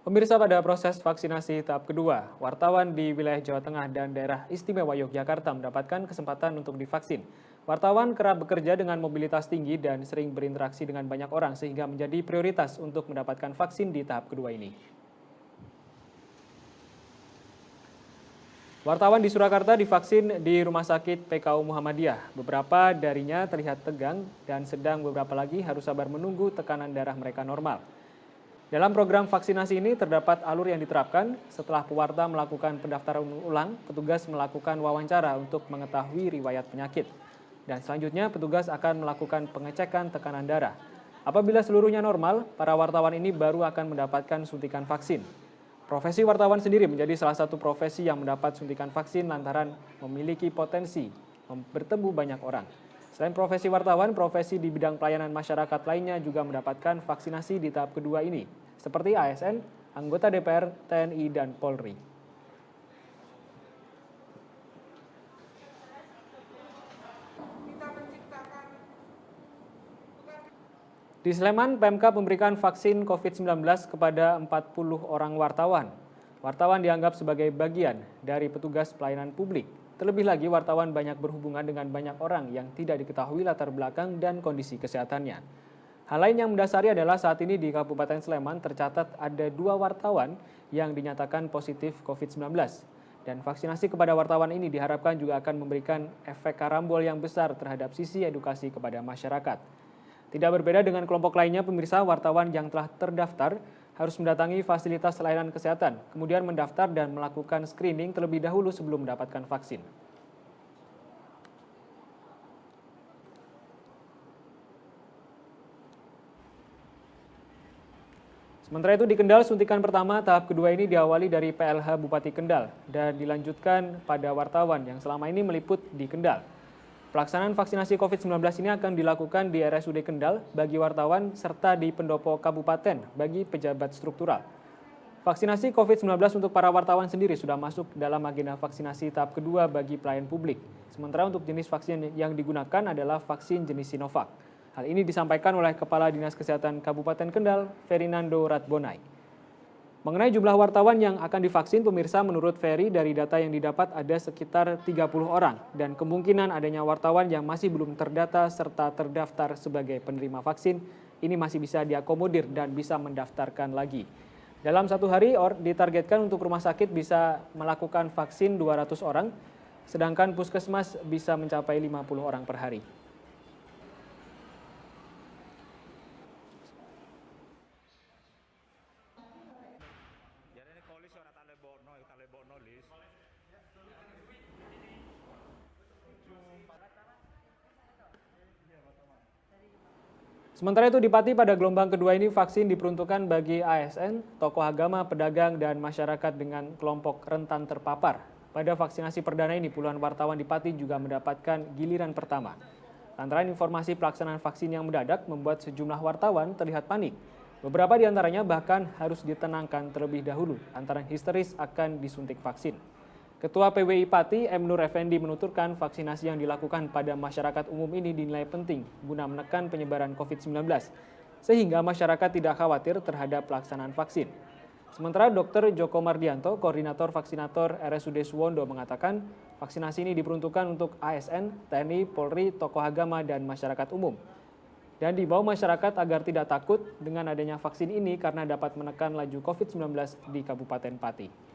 Pemirsa, pada proses vaksinasi tahap kedua, wartawan di wilayah Jawa Tengah dan daerah istimewa Yogyakarta mendapatkan kesempatan untuk divaksin. Wartawan kerap bekerja dengan mobilitas tinggi dan sering berinteraksi dengan banyak orang sehingga menjadi prioritas untuk mendapatkan vaksin di tahap kedua ini. Wartawan di Surakarta divaksin di Rumah Sakit PKU Muhammadiyah. Beberapa darinya terlihat tegang dan sedang beberapa lagi harus sabar menunggu tekanan darah mereka normal. Dalam program vaksinasi ini terdapat alur yang diterapkan. Setelah pewarta melakukan pendaftaran ulang, petugas melakukan wawancara untuk mengetahui riwayat penyakit. Dan selanjutnya petugas akan melakukan pengecekan tekanan darah. Apabila seluruhnya normal, para wartawan ini baru akan mendapatkan suntikan vaksin. Profesi wartawan sendiri menjadi salah satu profesi yang mendapat suntikan vaksin lantaran memiliki potensi bertemu banyak orang. Selain profesi wartawan, profesi di bidang pelayanan masyarakat lainnya juga mendapatkan vaksinasi di tahap kedua ini, seperti ASN, anggota DPR, TNI, dan Polri. Di Sleman, Pemkab memberikan vaksin COVID-19 kepada 40 orang wartawan. Wartawan dianggap sebagai bagian dari petugas pelayanan publik. Terlebih lagi, wartawan banyak berhubungan dengan banyak orang yang tidak diketahui latar belakang dan kondisi kesehatannya. Hal lain yang mendasari adalah saat ini di Kabupaten Sleman tercatat ada 2 wartawan yang dinyatakan positif COVID-19. Dan vaksinasi kepada wartawan ini diharapkan juga akan memberikan efek karambol yang besar terhadap sisi edukasi kepada masyarakat. Tidak berbeda dengan kelompok lainnya, pemirsa, wartawan yang telah terdaftar harus mendatangi fasilitas layanan kesehatan, kemudian mendaftar dan melakukan screening terlebih dahulu sebelum mendapatkan vaksin. Sementara itu di Kendal, suntikan pertama tahap kedua ini diawali dari PLH Bupati Kendal dan dilanjutkan pada wartawan yang selama ini meliput di Kendal. Pelaksanaan vaksinasi COVID-19 ini akan dilakukan di RSUD Kendal bagi wartawan serta di pendopo kabupaten bagi pejabat struktural. Vaksinasi COVID-19 untuk para wartawan sendiri sudah masuk dalam agenda vaksinasi tahap kedua bagi pelayan publik. Sementara untuk jenis vaksin yang digunakan adalah vaksin jenis Sinovac. Hal ini disampaikan oleh Kepala Dinas Kesehatan Kabupaten Kendal, Ferinando Ratbonai. Mengenai jumlah wartawan yang akan divaksin, pemirsa, menurut Ferry dari data yang didapat ada sekitar 30 orang dan kemungkinan adanya wartawan yang masih belum terdata serta terdaftar sebagai penerima vaksin ini masih bisa diakomodir dan bisa mendaftarkan lagi. Dalam satu hari ditargetkan untuk rumah sakit bisa melakukan vaksin 200 orang, sedangkan puskesmas bisa mencapai 50 orang per hari. Sementara itu di Pati pada gelombang kedua ini vaksin diperuntukkan bagi ASN, tokoh agama, pedagang, dan masyarakat dengan kelompok rentan terpapar. Pada vaksinasi perdana ini puluhan wartawan di Pati juga mendapatkan giliran pertama. Lantaran informasi pelaksanaan vaksin yang mendadak membuat sejumlah wartawan terlihat panik. Beberapa di antaranya bahkan harus ditenangkan terlebih dahulu antara histeris akan disuntik vaksin. Ketua PWI Pati, M. Nur Effendi, menuturkan vaksinasi yang dilakukan pada masyarakat umum ini dinilai penting guna menekan penyebaran COVID-19, sehingga masyarakat tidak khawatir terhadap pelaksanaan vaksin. Sementara Dr. Joko Mardianto, Koordinator Vaksinator RSUD Suwondo, mengatakan vaksinasi ini diperuntukkan untuk ASN, TNI, Polri, tokoh agama, dan masyarakat umum. Dan diimbau masyarakat agar tidak takut dengan adanya vaksin ini karena dapat menekan laju COVID-19 di Kabupaten Pati.